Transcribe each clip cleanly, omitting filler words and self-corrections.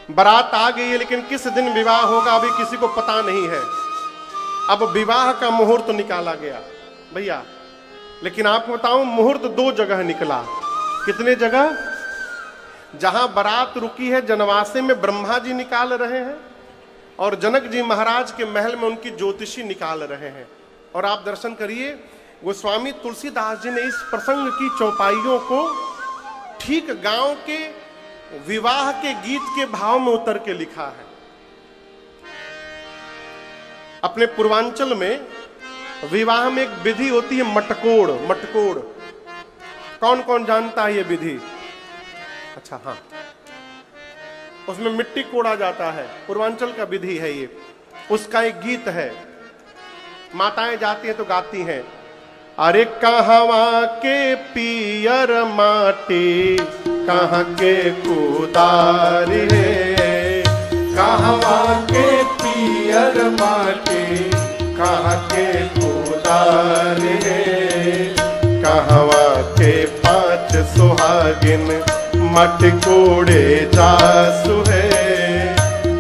बारात आ गई है, लेकिन किस दिन विवाह होगा अभी किसी को पता नहीं है। अब विवाह का मुहूर्त निकाला गया भैया, लेकिन आपको बताऊं मुहूर्त 2 जगह निकला। कितने जगह? जहां बारात रुकी है जनवासे में ब्रह्मा जी निकाल रहे हैं, और जनक जी महाराज के महल में उनकी ज्योतिषी निकाल रहे हैं। और आप दर्शन करिए, गोस्वामी तुलसीदास जी ने इस प्रसंग की चौपाइयों को ठीक गांव के विवाह के गीत के भाव में उतर के लिखा है। अपने पूर्वांचल में विवाह में एक विधि होती है मटकोड़। मटकोड़ कौन कौन जानता है ये विधि? अच्छा हाँ, उसमें मिट्टी कोड़ा जाता है, पूर्वांचल का विधि है ये। उसका एक गीत है, माताएं जाती हैं तो गाती हैं, अरे कहवा के पियर माटी कहाँ के कुदार है, कहवा के पियर माटी कहाँ के कुदार है, कहवा के 5 सुहागिन मटकोड़े जासु है,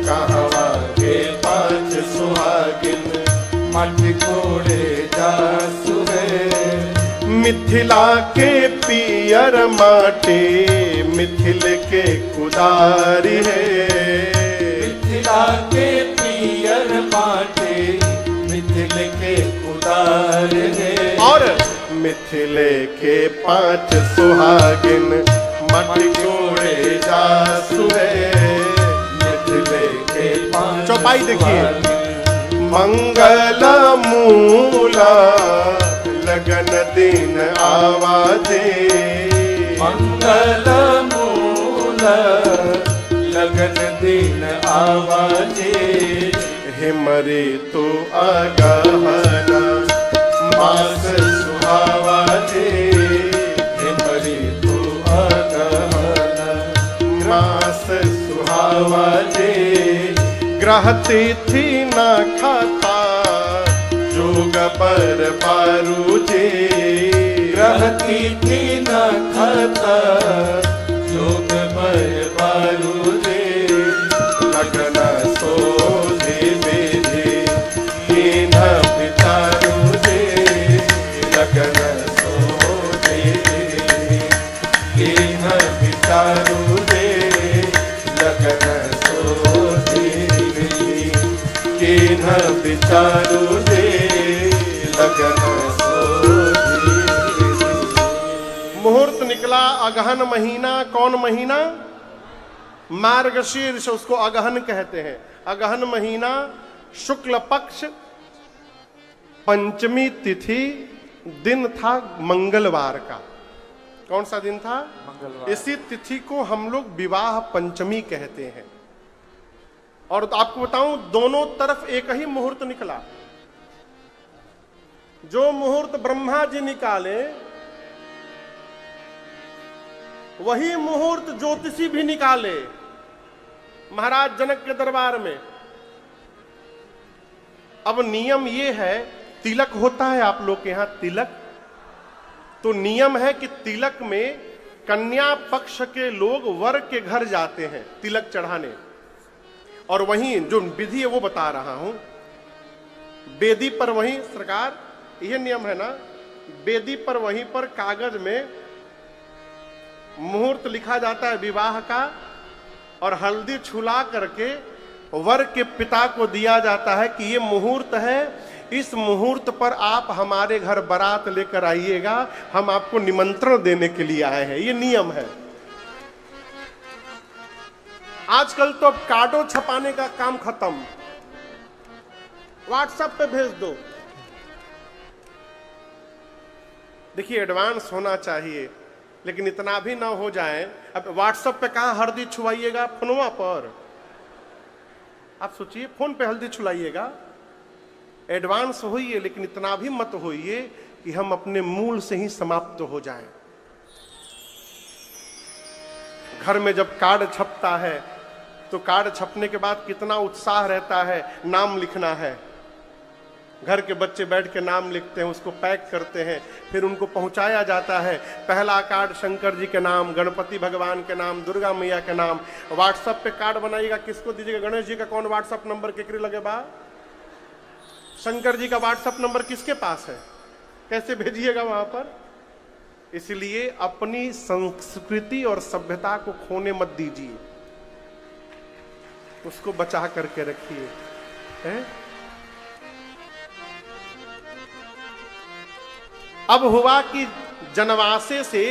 कहवा के 5 सुहागिन मटकोड़े जासु है, मिथिला के पियर माटी मिथिल के कुदारी है, मिथिला के पियर माटी मिथिल के कुदार है, और मिथिले के 5 सुहागिन मटकोड़े जासु है, मिथिले के 5। चौपाई देखिए, मंगल मूला लगन दिन आवाजे, मंगल मूला लगन दिन आवाजे, हिमरी तो अगहना मास सुहावाजे, हिमरी तो अगहना मास सुहावाजे, ग्रह तिथि न खाता जोग पर पारू जे, ग्रह तिथि न खाता जोग पर पारू जे, लगन सोधे बेधे लीन विचारू जे, लगन सोधे लीन विचारू जे, लगन विचारू दे लगन सोधी। मुहूर्त निकला अगहन महीना। कौन महीना? मार्गशीर्ष, उसको अगहन कहते हैं। अगहन महीना, शुक्ल पक्ष, पंचमी तिथि, दिन था मंगलवार का। कौन सा दिन था? मंगलवार। इसी तिथि को हम लोग विवाह पंचमी कहते हैं। और आपको बताऊं, दोनों तरफ एक ही मुहूर्त निकला। जो मुहूर्त ब्रह्मा जी निकाले वही मुहूर्त ज्योतिषी भी निकाले महाराज जनक के दरबार में। अब नियम ये है, तिलक होता है आप लोग के यहां तिलक, तो नियम है कि तिलक में कन्या पक्ष के लोग वर के घर जाते हैं तिलक चढ़ाने। और वहीं जो विधि है वो बता रहा हूं, बेदी पर वहीं सरकार, यह नियम है ना, बेदी पर वहीं पर कागज में मुहूर्त लिखा जाता है विवाह का, और हल्दी छुला करके वर के पिता को दिया जाता है कि ये मुहूर्त है, इस मुहूर्त पर आप हमारे घर बारात लेकर आइएगा, हम आपको निमंत्रण देने के लिए आए हैं। ये नियम है। आजकल तो अब कार्डो छपाने का काम खत्म, व्हाट्सएप पे भेज दो। देखिए एडवांस होना चाहिए, लेकिन इतना भी ना हो जाए। अब व्हाट्सएप पे कहां हल्दी छुआइएगा, फोनवा पर। आप सोचिए, फोन पे हल्दी छुलाइएगा। एडवांस होइए, लेकिन इतना भी मत होइए कि हम अपने मूल से ही समाप्त हो जाएं। घर में जब कार्ड छपता है तो कार्ड छपने के बाद कितना उत्साह रहता है, नाम लिखना है, घर के बच्चे बैठ के नाम लिखते हैं, उसको पैक करते हैं, फिर उनको पहुंचाया जाता है। पहला कार्ड शंकर जी के नाम, गणपति भगवान के नाम, दुर्गा मैया के नाम। व्हाट्सएप पे कार्ड बनाइएगा, किसको दीजिएगा? गणेश जी का कौन व्हाट्सएप नंबर केकरे लगे बा? शंकर जी का व्हाट्सएप नंबर किसके पास है? कैसे भेजिएगा वहां पर? इसलिए अपनी संस्कृति और सभ्यता को खोने मत दीजिए, उसको बचा करके रखिए। अब हुआ कि जनवासे से,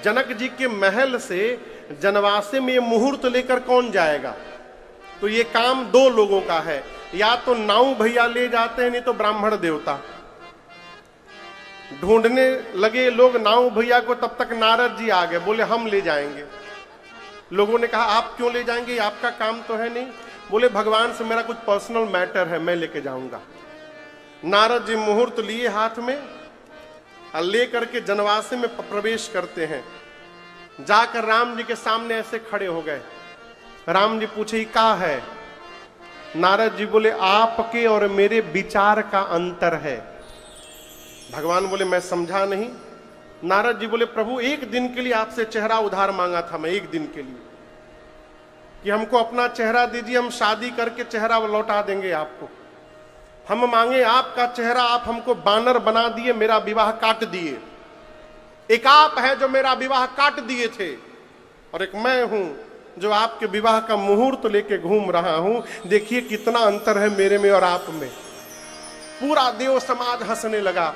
जनक जी के महल से जनवासे में मुहूर्त लेकर कौन जाएगा? तो ये काम दो लोगों का है, या तो नाऊ भैया ले जाते हैं, नहीं तो ब्राह्मण देवता। ढूंढने लगे लोग नाऊ भैया को, तब तक नारद जी आ गए, बोले हम ले जाएंगे। लोगों ने कहा आप क्यों ले जाएंगे, आपका काम तो है नहीं। बोले भगवान से मेरा कुछ पर्सनल मैटर है, मैं लेके जाऊंगा। नारद जी मुहूर्त लिए हाथ में, ले करके जनवासे में प्रवेश करते हैं। जाकर राम जी के सामने ऐसे खड़े हो गए। राम जी पूछे क्या है? नारद जी बोले आपके और मेरे विचार का अंतर है। भगवान बोले मैं समझा नहीं। नारद जी बोले प्रभु एक दिन के लिए आपसे चेहरा उधार मांगा था मैं, एक दिन के लिए, कि हमको अपना चेहरा दीजिए, हम शादी करके चेहरा लौटा देंगे आपको। हम मांगे आपका चेहरा, आप हमको बानर बना दिए, मेरा विवाह काट दिए। एक आप है जो मेरा विवाह काट दिए थे, और एक मैं हूं जो आपके विवाह का मुहूर्त लेके घूम रहा हूं। देखिए कितना अंतर है मेरे में और आप में। पूरा देव समाज हंसने लगा।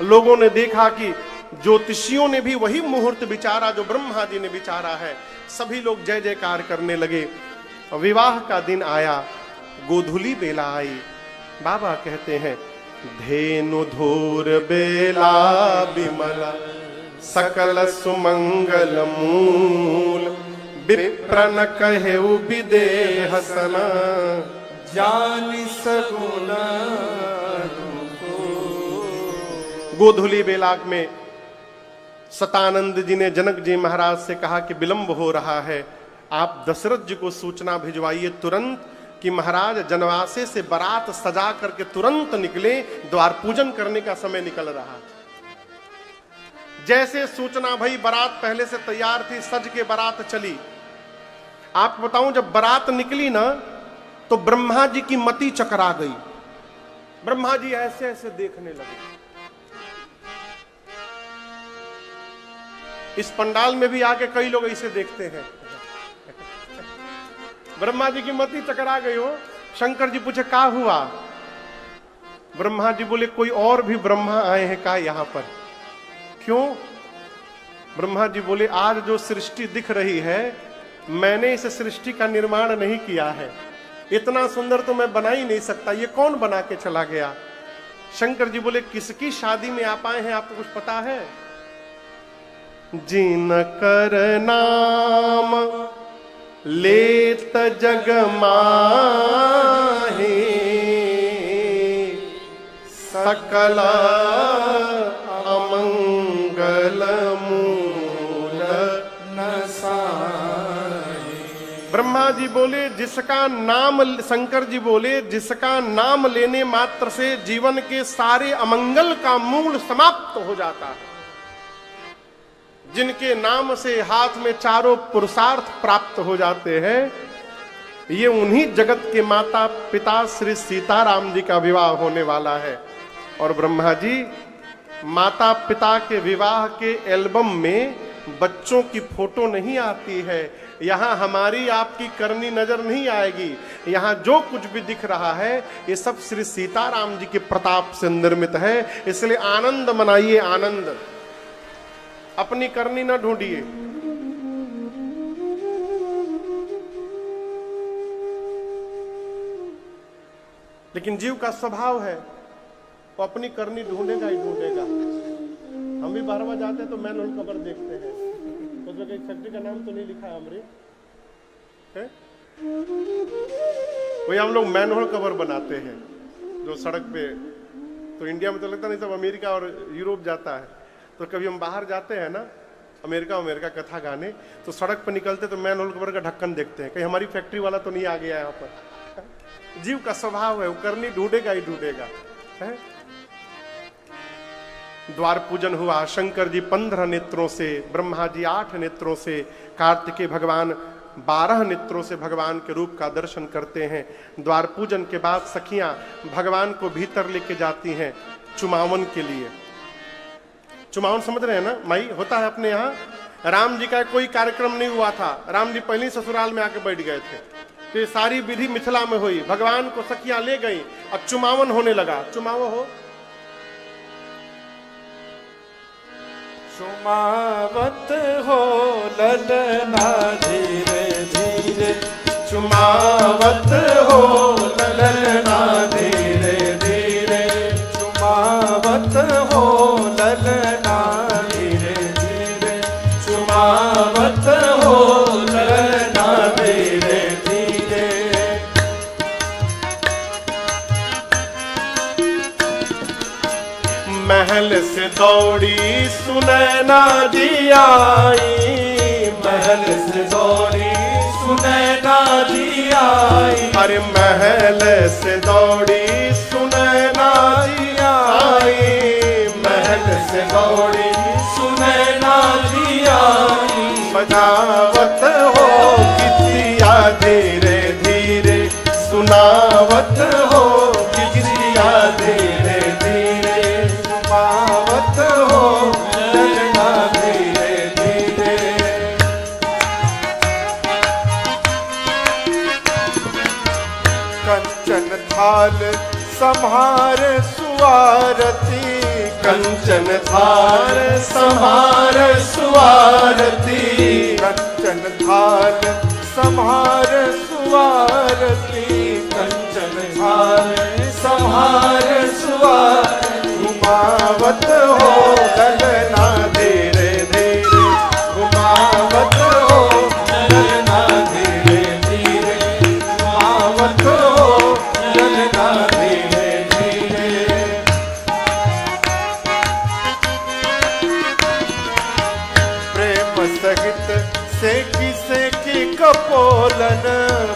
लोगों ने देखा कि ज्योतिषियों ने भी वही मुहूर्त विचारा जो ब्रह्मा जी ने विचारा है। सभी लोग जय जयकार करने लगे। विवाह का दिन आया, गोधूली बेला आई। बाबा कहते हैं धेनु धूर बेला विमला सकल सुमंगल मूल विप्रन कहे विदेह सना जानि सगुण। गोधूली बेला में सतानंद जी ने जनक जी महाराज से कहा कि विलंब हो रहा है, आप दशरथ जी को सूचना भिजवाइए तुरंत कि महाराज जनवासे से बारात सजा करके तुरंत निकले, द्वार पूजन करने का समय निकल रहा। जैसे सूचना भई, बारात पहले से तैयार थी, सज के बारात चली। आपको बताऊं जब बारात निकली ना, तो ब्रह्मा जी की मति चकरा गई। ब्रह्मा जी ऐसे ऐसे देखने लगे। इस पंडाल में भी आके कई लोग ऐसे देखते हैं। ब्रह्मा जी की मति चकरा गई हो। शंकर जी पूछे क्या हुआ? ब्रह्मा जी बोले कोई और भी ब्रह्मा आए हैं क्या यहां पर? क्यों? ब्रह्मा जी बोले आज जो सृष्टि दिख रही है, मैंने इस सृष्टि का निर्माण नहीं किया है। इतना सुंदर तो मैं बना ही नहीं सकता, ये कौन बना के चला गया? शंकर जी बोले किसकी शादी में आप आए हैं, आपको कुछ पता है? जिन कर नाम लेत जग माहे सकल अमंगल मूल नसाए। ब्रह्मा जी बोले जिसका नाम, शंकर जी बोले जिसका नाम लेने मात्र से जीवन के सारे अमंगल का मूल समाप्त हो जाता है, जिनके नाम से हाथ में चारों पुरुषार्थ प्राप्त हो जाते हैं, ये उन्हीं जगत के माता पिता श्री सीताराम जी का विवाह होने वाला है। और ब्रह्मा जी माता पिता के विवाह के एल्बम में बच्चों की फोटो नहीं आती है। यहाँ हमारी आपकी करनी नजर नहीं आएगी। यहाँ जो कुछ भी दिख रहा है ये सब श्री सीताराम जी के प्रताप से निर्मित है। इसलिए आनंद मनाइए, आनंद। अपनी करनी ना ढूंढिए। लेकिन जीव का स्वभाव है वो अपनी करनी ढूंढेगा ही ढूंढेगा। हम भी बारहवा जाते हैं तो मैनहोल कवर देखते हैं, तो जो एक फैक्ट्री का नाम तो नहीं लिखा है अमृत है, वही हम लोग मैनहोल कवर बनाते हैं जो सड़क पे। तो इंडिया में तो लगता नहीं, सब अमेरिका और यूरोप जाता है। तो कभी हम बाहर जाते हैं ना, अमेरिका कथा गाने, तो सड़क पर निकलते तो मैनहोल कवर का ढक्कन देखते हैं कहीं हमारी फैक्ट्री वाला तो नहीं आ गया यहाँ पर। जीव का स्वभाव है, वो करनी ढूंढेगा ही ढूंढेगा। है? द्वार पूजन हुआ, शंकर जी 15 नेत्रों से, ब्रह्मा जी 8 नेत्रों से, कार्तिकेय भगवान 12 नेत्रों से भगवान के रूप का दर्शन करते हैं। द्वार पूजन के बाद सखियां भगवान को भीतर लेके जाती हैं चुमावन के लिए। चुमावन समझ रहे हैं ना माई? होता है अपने यहाँ। राम जी का कोई कार्यक्रम नहीं हुआ था, राम जी पहले ससुराल में आके बैठ गए थे, तो ये सारी विधि मिथिला में हुई। भगवान को सखियां ले गई, अब चुमावन होने लगा। चुमावो हो। चुमावत हो ललना धीरे धीरे, चुमावत हो ललना धीरे धीरे, चुमावत हो ललना धीरे धीरे, चुमावत हो ललना धीरे धीरे। महल से दौड़ी सुनैना जी आई, महल से दौड़ी सुनैना जी आई, अरे महल से दौड़ी सुनैना जी आई, महल से दौड़ी सुनैना जी आई, बजावत हो किसिया धीरे धीरे, सुनावत हो किसिया धीरे धीरे, चुमावत हो ललना धीरे धीरे। कंचन थाल संहार सुआरती, कंचन थाल संहार सुआरती, कंचन थाल संहार सुआरती, कंचन थाल संहार सुआरती, घुमावत हो ललना धीरे धीरे, घुमावत हो ललना धीरे धीरे, घुमावत हो ललना धीरे धीरे। प्रेम सहित सेकी सेकी कपोलन,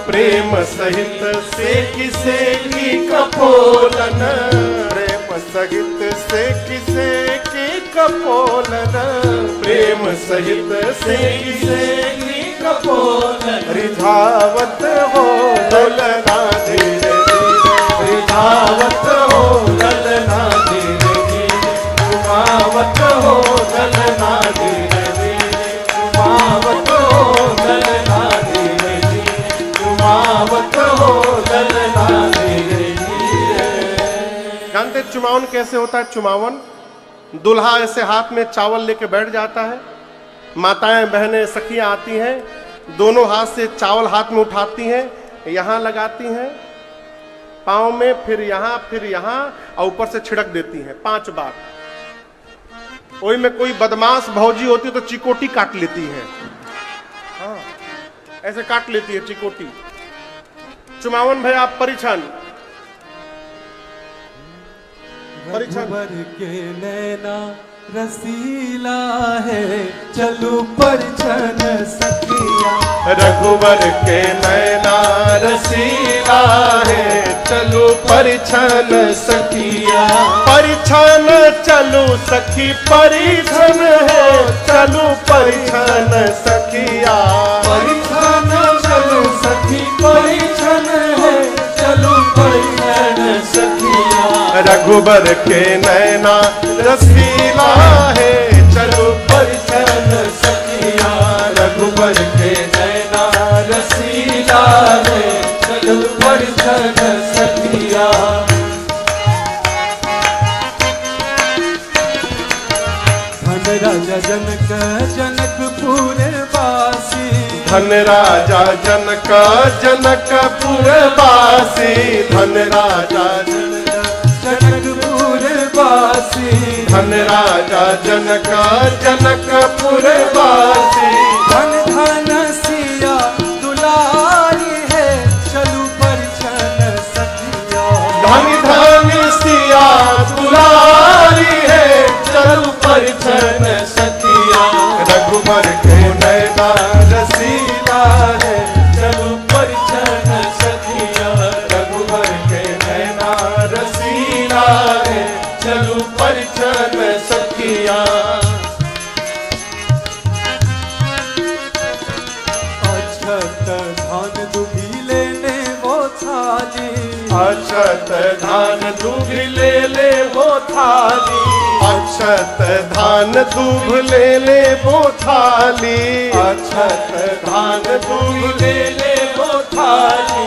प्रेम सहित सेकी सेकी कपोलन, प्रेम सहित सेकी सेकी कपोलन, प्रेम सहित सेकी सेकी कपोलन, रिझावत हो ललना धीरे धीरे, रिझावत हो ललना धीरे धीरे, घुमावत हो ललना धीरे धीरे, घुमावत हो ललना धीरे धीरे, घुमावत हो ललना धीरे धीरे। जानते चुमावन कैसे होता है? चुमावन दुल्हा ऐसे हाथ में चावल लेके बैठ जाता है, माताएं बहनें सखियां आती हैं, दोनों हाथ से चावल हाथ में उठाती हैं, यहां लगाती हैं पांव में, फिर यहां और ऊपर से छिड़क देती हैं 5 बार। कोई में कोई बदमाश भौजी होती तो चिकोटी काट लेती है, हाँ ऐसे काट लेती है चिकोटी। चुमावन भैया परिछन रघुवर के नैना रसीला है, चलो परिछन सखिया, रघुवर के नैना रसीला है, चलो परिछन सखिया, परिछन चलो सखी परिछन है, चलो परिछन सखिया, परिछन चलो सखी परिछन है, चलो परिछन सखिया, रघुबर के नैना रसीला है, चलो परिछन सखिया, रघुबर के नैना रसीला है, चलो परिछन सखिया। धन राजा जनक जनकपुर वासी, धन राजा जनक जनकपुर वासी, धन राजा जनकपुर वासी, धन राजा जनक जनकपुर वासी, धन धन सिया दुलारी है, चलू परिछन सखिया, धन धन सिया दुलारी है, चलू परिछन सखिया, रघुबर के नैना रसीला है, चलू परिछन सखिया, रघुबर के नैना रसीला थाली, अक्षत धान दूध ले ले वो थाली, अक्षत धान दूध ले ले वो थाली, अक्षत धान दूध ले ले वो थाली।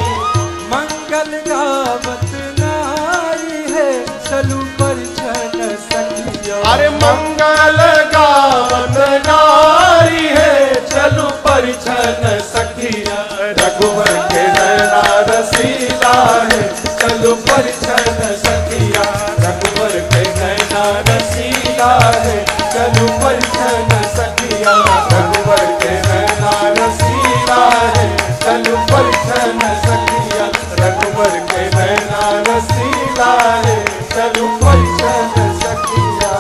मंगल गावत नारी है, चलू परिछन सखिया। अरे मंगल गावत नारी है, चलू परिछन सखिया। रघुवर के नैना रसीला है, चलू परिछन सखिया। रघुवर के नैना रसीला है, चलू परिछन सखिया। रघुवर के नैना रसीला है, चलू परिछन सखिया। रघुवर के नैना रसीला है, चलू परिछन सखिया।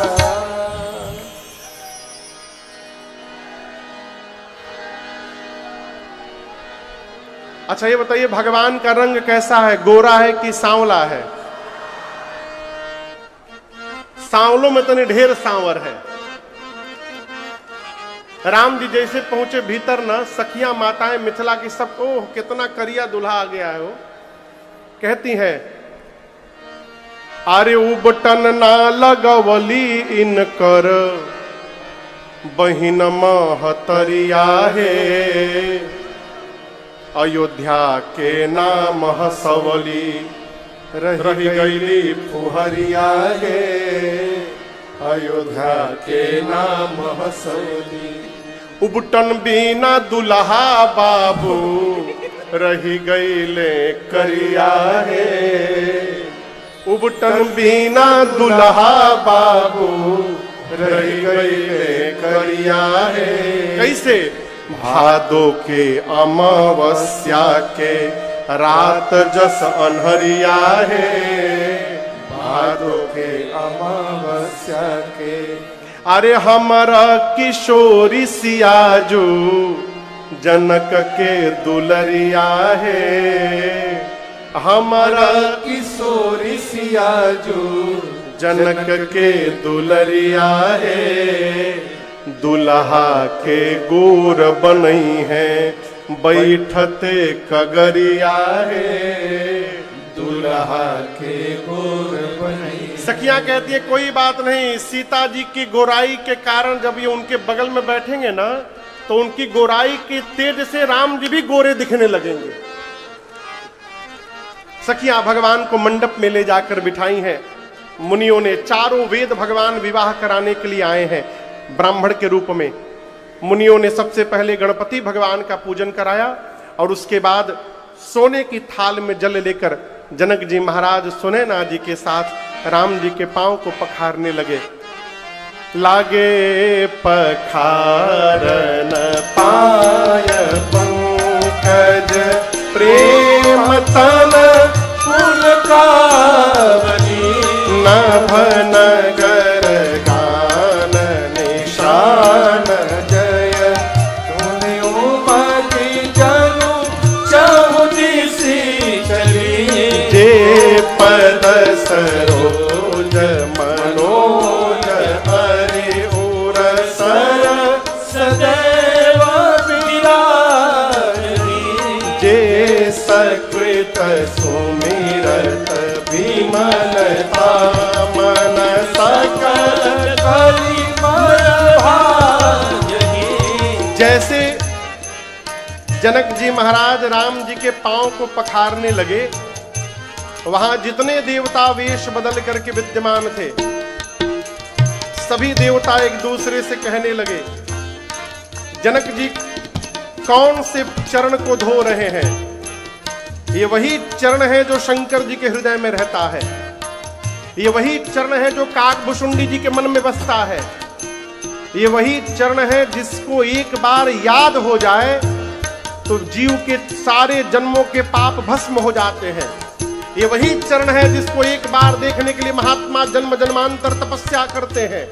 अच्छा ये बताइए भगवान का रंग कैसा है, गोरा है कि सांवला है? सांवलों में तो नहीं, ढेर सांवर है। राम जी जैसे पहुंचे भीतर ना, सखियां माताएं मिथिला की सब, ओह कितना करिया दुल्हा आ गया है वो। कहती है अरे उबटन ना लगवली इनकर बहिन महतरिया है, अयोध्या के नाम हसवली रही गईली फुहरिया है, अयोध्या के नाम हसवली। उबटन बिना दुल्हा बाबू रही गईले करिया है, उबटन बिना दुल्हा बाबू रही गईले करिया है। कैसे? भादो के अमावस्या के रात जस अनहरिया है, भादो के अमावस्या के। अरे हमारा किशोरी सियाजू जनक के दुलरिया है, हमारा किशोरी सियाजू जनक के दुलरिया है, दुल्हा के गोर बनई है बैठते कगरिया है, दुल्हा के गोर बनई। सखियां कहती है कोई बात नहीं, सीता जी की गोराई के कारण जब ये उनके बगल में बैठेंगे ना, तो उनकी गोराई के तेज से राम जी भी गोरे दिखने लगेंगे। सखियां भगवान को मंडप में ले जाकर बिठाई हैं। मुनियों ने चारों वेद भगवान विवाह कराने के लिए आए हैं ब्राह्मण के रूप में। मुनियों ने सबसे पहले गणपति भगवान का पूजन कराया और उसके बाद सोने की थाल में जल लेकर जनक जी महाराज सुनैना जी के साथ राम जी के पांव को पखारने लगे। लागे पखारन पाय पंकज प्रेम तन पुलकावली, नभ नगर गान निशान जय, तूने उमगी जनु चहुदिसी चली, जे पद सरोज मनोज हरि उर सर सदैव विराजनी, जे सकृत सुमिरत विमलता मन सकल कलिमल भाजनी। जैसे जनक जी महाराज राम जी के पांव को पखारने लगे, वहां जितने देवता वेश बदल करके विद्यमान थे, सभी देवता एक दूसरे से कहने लगे जनक जी कौन से चरण को धो रहे हैं? ये वही चरण है जो शंकर जी के हृदय में रहता है, ये वही चरण है जो काकभुषुंडी जी के मन में बसता है, ये वही चरण है जिसको एक बार याद हो जाए तो जीव के सारे जन्मों के पाप भस्म हो जाते हैं। ये वही चरण है जिसको एक बार देखने के लिए महात्मा जन्म जन्मांतर तपस्या करते हैं।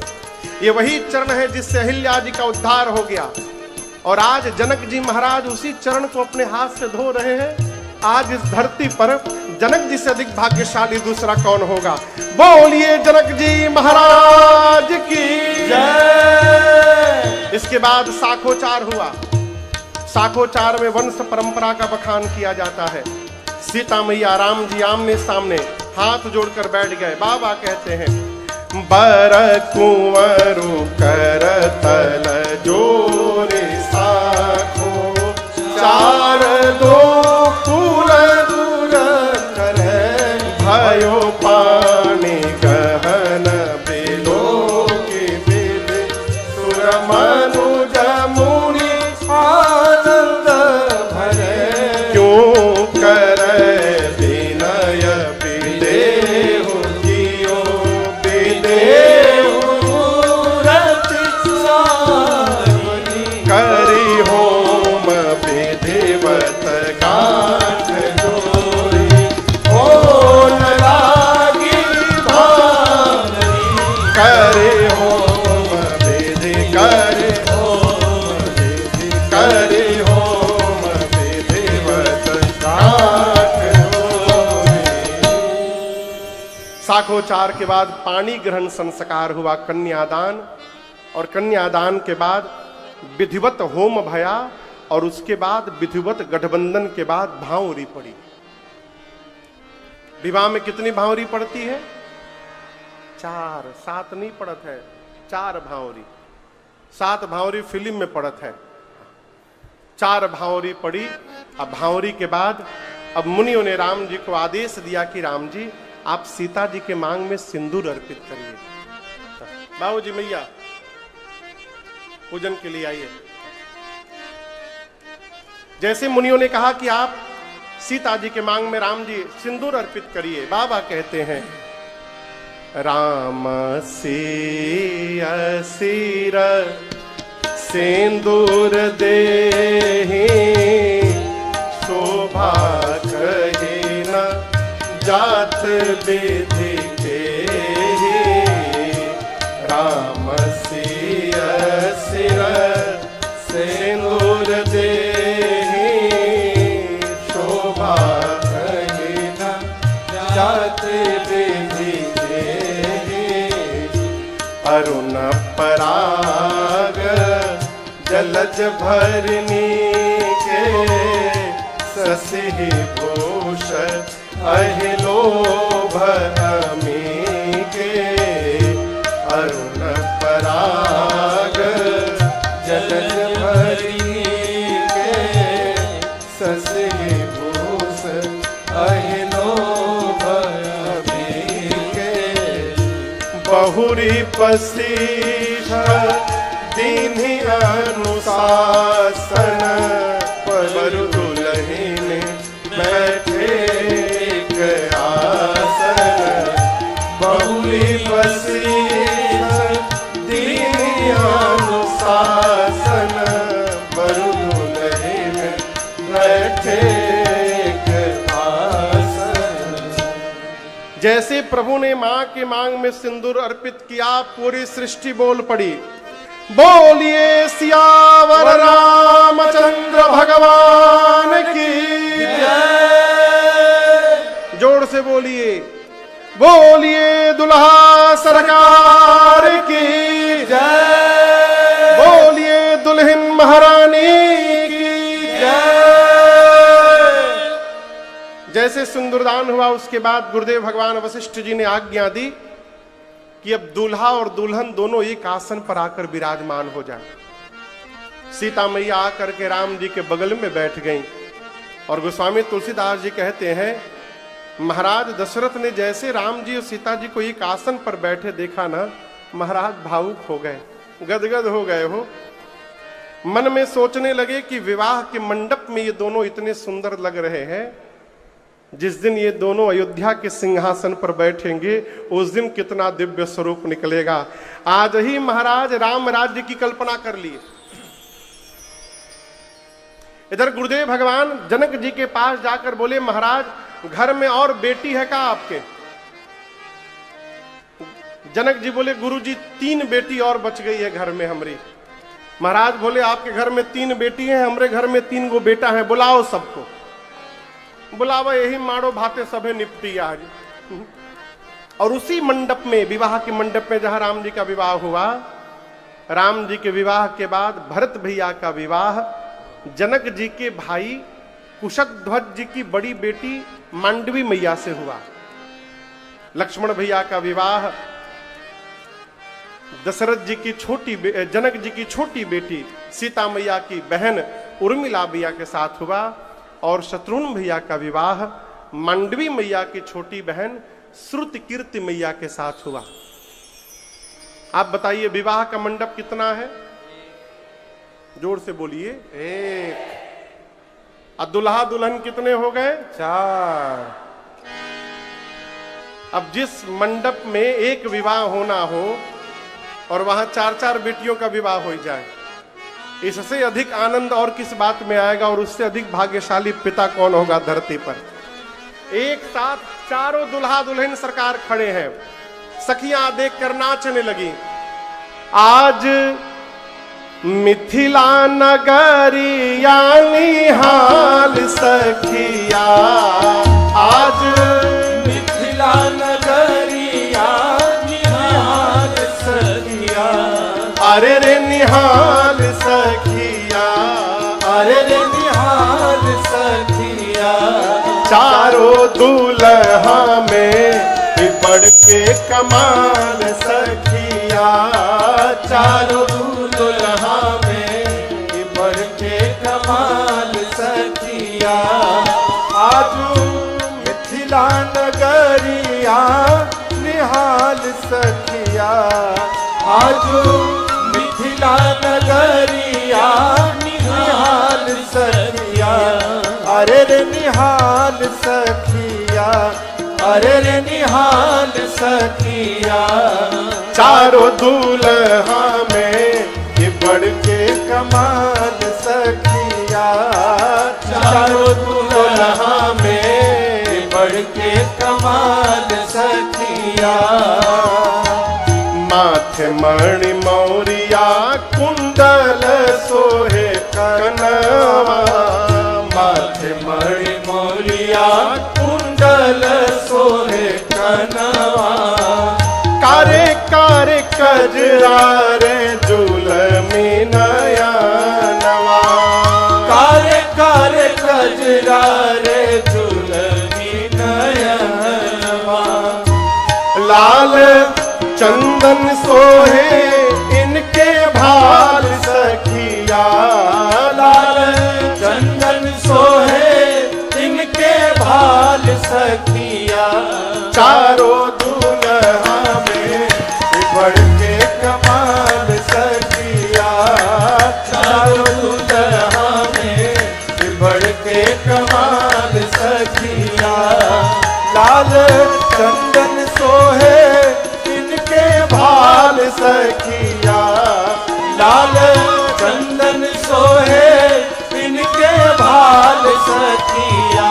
ये वही चरण है जिससे अहिल्या जी का उद्धार हो गया। और आज जनक जी महाराज उसी चरण को अपने हाथ से धो रहे हैं। आज इस धरती पर जनक जी से अधिक भाग्यशाली दूसरा कौन होगा? बोलिए जनक जी महाराज की जय। इसके बाद शाखोचार हुआ। शाखोचार में वंश परंपरा का बखान किया जाता है। सीता मैया राम जी आमने सामने हाथ जोड़कर बैठ गए। बाबा कहते हैं बर कुंवरु कर तल जोरे साखो, चार दो फूल दूर करे, भयो पानी गहन बिलो की बिद, सुर मनुज मुनि आनंद भरे, क्यों करे विनय विदेहु जियो, विदेहु मूरत सारी, करी होम विधिवत गाठ जोरी, हो न लागी भारी, करे होम विधि, करे होम विधि, करे होम विधिवत गाठ जोरी। साखोचार के बाद पानी ग्रहण संस्कार हुआ, कन्यादान, और कन्यादान के बाद विधिवत होम भया, और उसके बाद विधिवत गठबंधन के बाद भांवरी पड़ी। विवाह में कितनी भांवरी पड़ती है? 4, 7 नहीं पड़त है, 4 भांवरी। 7 भांवरी फिल्म में पड़त है, 4 भांवरी पड़ी। अब भांवरी के बाद अब मुनियों ने राम जी को आदेश दिया कि राम जी आप सीता जी के मांग में सिंदूर अर्पित करिए। बाबू जी मैया पूजन के लिए आइए। जैसे मुनियों ने कहा कि आप सीता जी के मांग में राम जी सिंदूर अर्पित करिए, बाबा कहते हैं राम सिया सिर सिंदूर देहि, शोभा कही न जात विधि के, राम सिया सिर सिंदूर देहि, शोभा कही न जात विधि के, अरुण पराग जलज भरनी के, ससिहि भूष अहिलोभ अमी के, अरुण पराग जलज भरनी के, ससिहि भूष अहिलोभ अमी के, बहुरी पसीठ दीन्हि अनुशासन, पर दुलहिन बैठे आसन, बहुरी पसीठ दीन्हि अनुशासन, पर दुलहिन बैठे आसन। जैसे प्रभु ने मां के मांग में सिंदूर अर्पित किया, पूरी सृष्टि बोल पड़ी, बोलिए सियावर रामचंद्र भगवान की जय। जोर से बोलिए, बोलिए दुल्हा सरकार की जय, बोलिए दुल्हन महारानी की जय। जैसे सिंदूरदान हुआ उसके बाद गुरुदेव भगवान वशिष्ठ जी ने आज्ञा दी कि अब दूल्हा और दुल्हन दोनों एक आसन पर आकर विराजमान हो जाए। सीता मैया आकर के राम जी के बगल में बैठ गईं, और गोस्वामी तुलसीदास जी कहते हैं महाराज दशरथ ने जैसे राम जी और सीता जी को एक आसन पर बैठे देखा ना, महाराज भावुक हो गए, गदगद हो गए हो। मन में सोचने लगे कि विवाह के मंडप में ये दोनों इतने सुंदर लग रहे हैं, जिस दिन ये दोनों अयोध्या के सिंहासन पर बैठेंगे उस दिन कितना दिव्य स्वरूप निकलेगा। आज ही महाराज राम राज्य की कल्पना कर लिए। इधर गुरुदेव भगवान जनक जी के पास जाकर बोले महाराज घर में और बेटी है क्या आपके? जनक जी बोले गुरुजी 3 बेटी और बच गई है घर में हमारी। महाराज बोले आपके घर में 3 बेटी हैं, हमारे घर में 3 गो बेटा है, बुलाओ सबको। बुलावा यही मारो भाते सभे निपटी आज। और उसी मंडप में, विवाह के मंडप में जहां राम जी का विवाह हुआ, राम जी के विवाह के बाद भरत भैया का विवाह जनक जी के भाई कुशध्वज जी की बड़ी बेटी मांडवी मैया से हुआ। लक्ष्मण भैया का विवाह दशरथ जी की जनक जी की छोटी बेटी सीता मैया की बहन उर्मिला मैया के साथ हुआ और शत्रुघ्न भैया का विवाह मांडवी मैया की छोटी बहन श्रुति कीर्ति मैया के साथ हुआ। आप बताइए विवाह का मंडप कितना है? जोर से बोलिए। एक। और दुल्हा दुल्हन कितने हो गए? 4। अब जिस मंडप में एक विवाह होना हो और वहां 4-4 बेटियों का विवाह हो जाए, इससे अधिक आनंद और किस बात में आएगा? और उससे अधिक भाग्यशाली पिता कौन होगा धरती पर? एक साथ चारों दुल्हा दुल्हन सरकार खड़े हैं, सखियां देखकर नाचने लगी। आज मिथिला नगरिया निहाल सखिया, आज मिथिला नगरिया निहाल सखिया, अरे रे निहाल सखिया, अरे रे निहाल सखिया, चारों दूल्हा में बढ़ के कमाल सखिया, चारों दूल्हा में बढ़ के कमाल सखिया। आजू मिथिला नगरिया निहाल सखिया, आजू मिथिला नगरिया निहाल सखिया, अरे रे निहाल सखिया, अरे रे निहाल सखिया, चारों दूल्हा में बढ़ के कमाल सखिया, चारों दूल्हा में बढ़ के कमाल सखिया। माथे मणि मौरिया कुंडल सोहे कनवा, माथे मणि मौरिया कुंडल सोहे कनवा, कारे कारे कजरा रे जुलमी नयनवा, कारे कारे कजरा रे जुलमी नयनवा, लाल चंदन सोहे इनके भाल सखिया, लाल चंदन सोहे इनके भाल सखिया, चारों दूल्हा में बढ़ के कमाल सखिया, चारों दूल्हा में बढ़ के कमाल सखिया, लाल चंदन सोहे इनके भाल सखिया, लाल चंदन सोहे इनके भाल सखिया,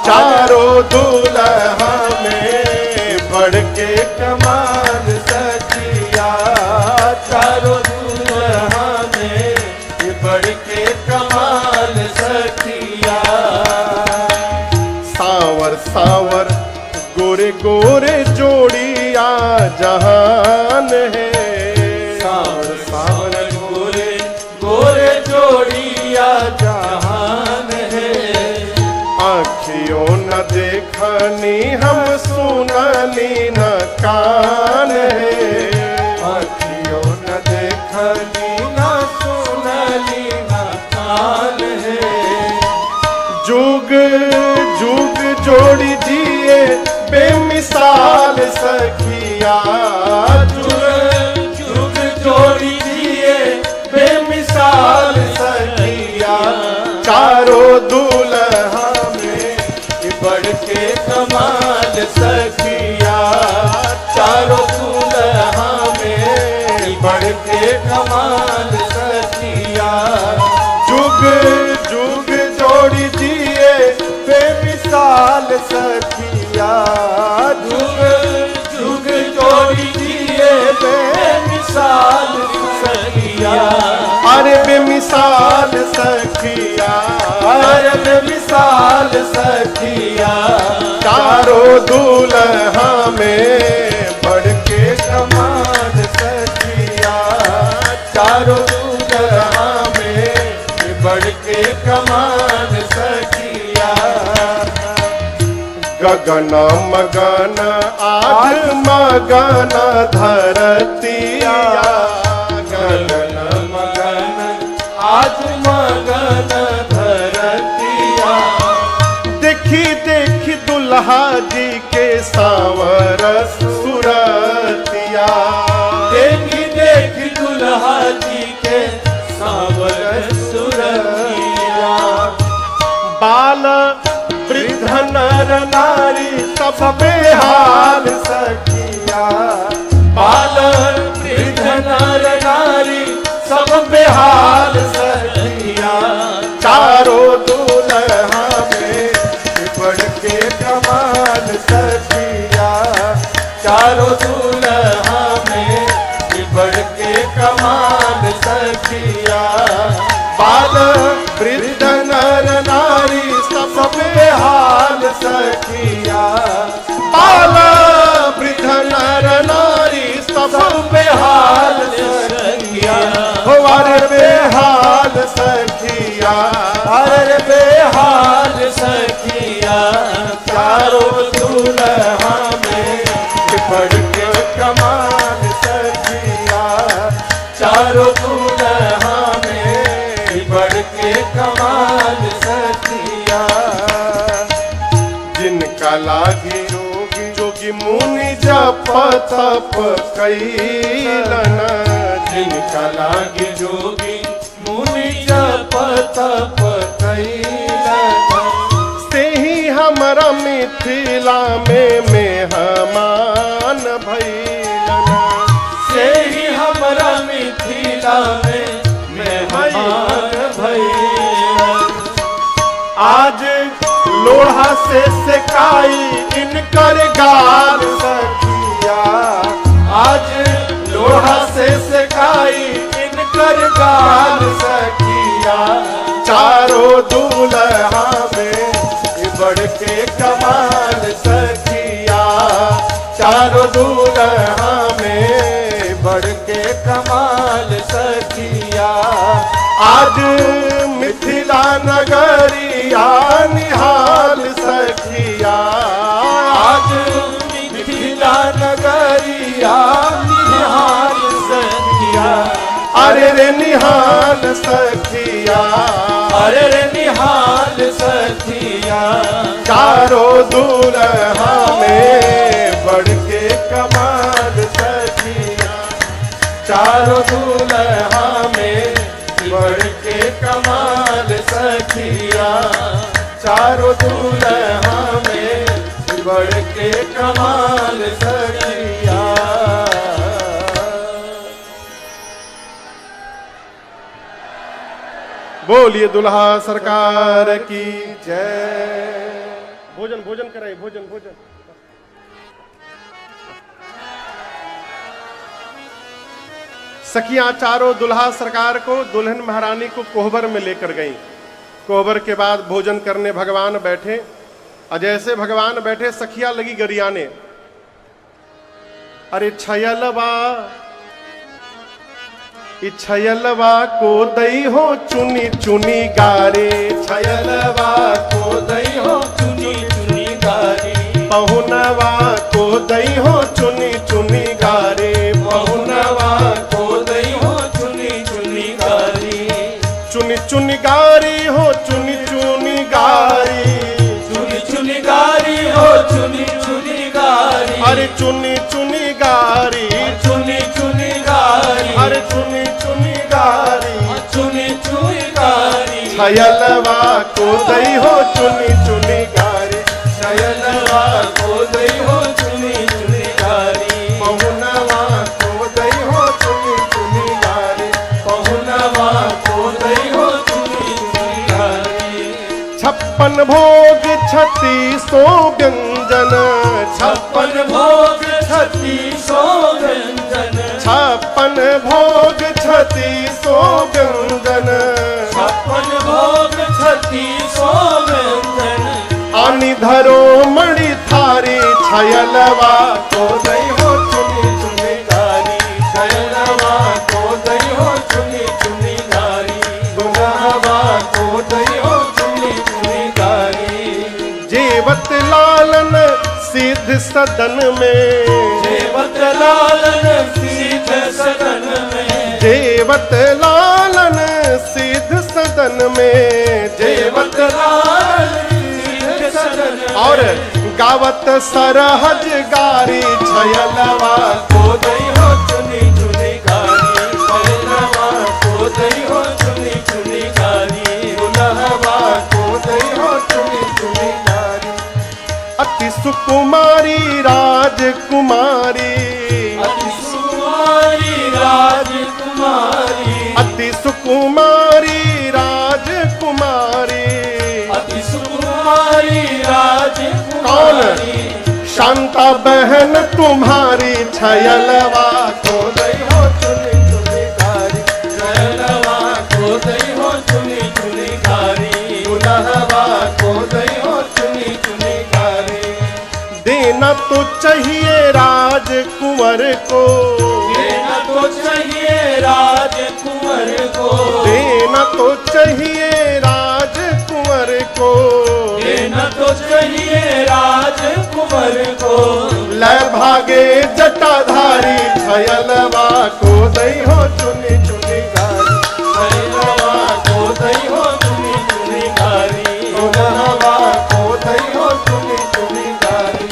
चारों दूल्हा में बढ़ के कमाल सखिया, चारों दूल्हा में बढ़ के कमाल सखिया। सांवर सांवर गोरे गोरे जोड़िया जहान है, सांवर सांवर गोरे गोरे जोड़िया जहान है, आँखियों न देखनी हम सुनली न कान है, आँखियों न देखनी न सुनली न कान है, जुग जुग जोड़ी जिए बेमिसाल सखिया, जुग जुग जोड़ी दिए बेमिसाल सखिया, चारों दूल्हा में बढ़ के कमाल सखिया, चारों दूल्हा में बढ़ के कमाल सखिया, जुग जुग जोड़ी जिए बेमिसाल सखिया, जुग जुग जोड़ी दिए बेमिसाल सखिया, अरे बेमिसाल सखिया, अरे बेमिसाल सखिया, चारों दूल्हा में बढ़ के कमाल सखिया, चारों दूल्हा में बढ़ के कमाल सखिया। गगन मगन आज मगन धरतिया, गगन मगन आज मगन धरतिया। देखी देखी दुल्हा जी के सांवर सुरतिया, देखी देखी दुल्हा जी के सांवर सुरतिया। बाल वृद्ध नर नारी सब बेहाल सखिया, बाल वृद्ध नर नारी सब बेहाल सखिया। चारों दुल्हा में बढ़ के कमाल सखिया, चारों दुल्हा में बढ़ के कमाल सखिया। बाल वृद्ध नर नारी सब बेहाल सखिया, बाल वृद्ध नर नारी सब बेहाल सखिया। हो अरे बेहाल सखिया, अरे बेहाल सखिया। चारों दुल्हा में बढ़ के कमाल सखिया, चारों दुल्हा में बढ़ के कमाल सखिया। जिनका लागी जोगी जोगी मुनि जप तप कैलन, जिनका लागे जोगी मुनि जप तप कैलन। से ही हमारा मिथिला में मेहमान भैलन, से ही हमारा मिथिला में मेहमान भैलन। आज लोढ़ा से सेकाई इनकर गाल सखिया, आज लोहा से सेकाई इनकर गाल सखिया। चारों दुल्हा में बढ़ के कमाल सखिया, चारों दुल्हा में बढ़ के कमाल सखिया। आज मिथिला नगरिया निहाल सखिया, आज मिथिला नगरिया निहाल सखिया। अरे रे निहाल सखिया, अरे रे निहाल सखिया। चारों दुल्हा में बढ़ के कमाल सखिया, चारों दुल्हा में बढ़ के कमाल सखिया। चारों दुल्हा में बढ़ के कमाल सखिया। बोलिए दुल्हा सरकार की जय। भोजन भोजन कराइए, भोजन भोजन। सखियां चारों दुल्हा सरकार को दुल्हन महारानी को कोहबर में लेकर गईं। कोहबर के बाद भोजन करने भगवान बैठे, और जैसे भगवान बैठे सखियां लगी गरियाने, अरे छयलवा छयलवा को दई हो चुनी चुनी गारे, छयलवा को दई हो चुनी चुनी गारी। पहुनवा को दई हो चुनी चुनी गारे, पहुनवा को दई हो चुनी चुनी गारी। चुनी चुनी गारी हो चुनी चुनी गारी, चुनी चुनी गारी हो चुनी चुनी गारी। अरे चुनी चुनी गारी, चुनी चुनी गारी। अरे चुनी चुनी गारी, चुनी चुनी गारी। छयलवा को दई हो चुनी चुनी गारी, छयलवा को दई हो चुनी चुनी गारी। पहुनवा को दई हो चुनी चुनी गारी, पहुनवा को दई हो चुनी चुनी गारी। 56 भोग 36 व्यंजन, 56 भोग 36 व्यंजन। 56 भोग 36 व्यंजन, 56 भोग 36 व्यंजन। आनी धरो मणि थारी, छयलवा को दई हो चुनी चुनी गारी। छयलवा को दई हो चुनी चुनी गारी। दुल्हवा को दई हो चुनी चुनी गारी। जेवत लालन सिद्ध सदन में, जेवत लालन सीध सदन में, जेवत लालन सिद्ध सदन में, जेवत लालन सीध सदन में। और गावत सरहज गारी छयलवा को दई हो चुनी चुनी गारी, छयलवा को दई हो चुनी चुनी गारी, दुल्हवा को दई हो चुनी चुनी गारी। अति सुकुमारी राजकुमारी, अति सुकुमारी राजकुमारी, अति सुकुमारी राजकुमारी, अति सुकुमारी राजकुमारी। कौन? शांता बहन तुम्हारी छयलवा को दई हो चुनी चुनी गारी, छयलवा को दई हो चुनी चुनी गारी, दुल्हवा को दई हो चुनी चुनी गारी। देना तो चाहिए राजकुंवर को, देना तो चाहिए राजकुंवर को, देना तो चाहिए राजकुंवर को, देना तो चाहिए राजकुंवर को। लय भागे जटाधारी छयलवा को दई हो चुनी चुनी गारी, छयलवा को दई हो चुनी चुनी गारी, दुल्हवा को दई हो चुनी चुनी गारी।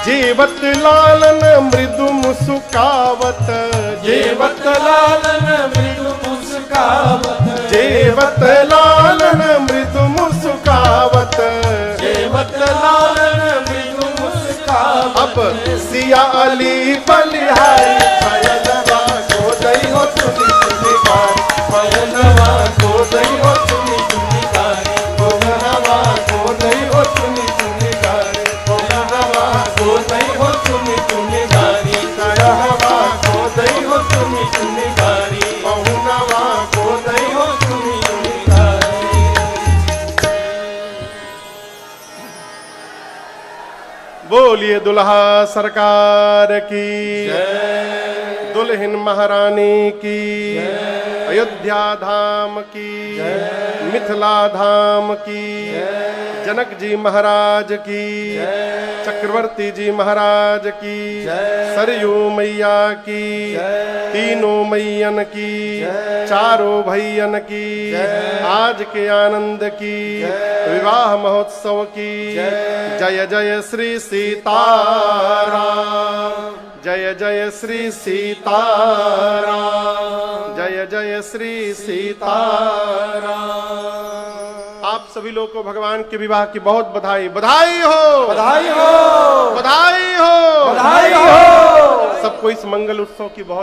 जेवत लालन मृदु मुस्कावत, जेवत लालन मृदु मुस्कावत, जेवत लालन मृदु मुस्कावत, जेवत लालन मृदु मुस्कावत। अब सिया अली बलिहारी छयलवा को दई हो चुनी चुनी गारी, छयलवा को दई हो चुनी चुनी गारी, दुल्हवा को दई हो चुनी चुनी गारी, दुल्हवा को दई हो चुनी चुनी गारी, दुल्हवा को दई हो चुनी चुनी गारी, बहुनवा को दई हो चुनी चुनी गारी। बोलिए दुल्हा सरकार की, जय दुल्हन महारानी की, अयोध्या धाम की, मिथिला धाम की, जनक जी महाराज की, चक्रवर्ती जी महाराज की, सरयू मैया की, तीनों मैयन की, चारों भैयन की, आज के आनंद की, विवाह महोत्सव की। जय जय श्री सीताराम, जय जय श्री सीताराम, जय जय श्री सीताराम। आप सभी लोग को भगवान के विवाह की बहुत बधाई। बधाई हो, बधाई हो, बधाई हो, बधाई हो। सबको इस मंगल उत्सव की बहुत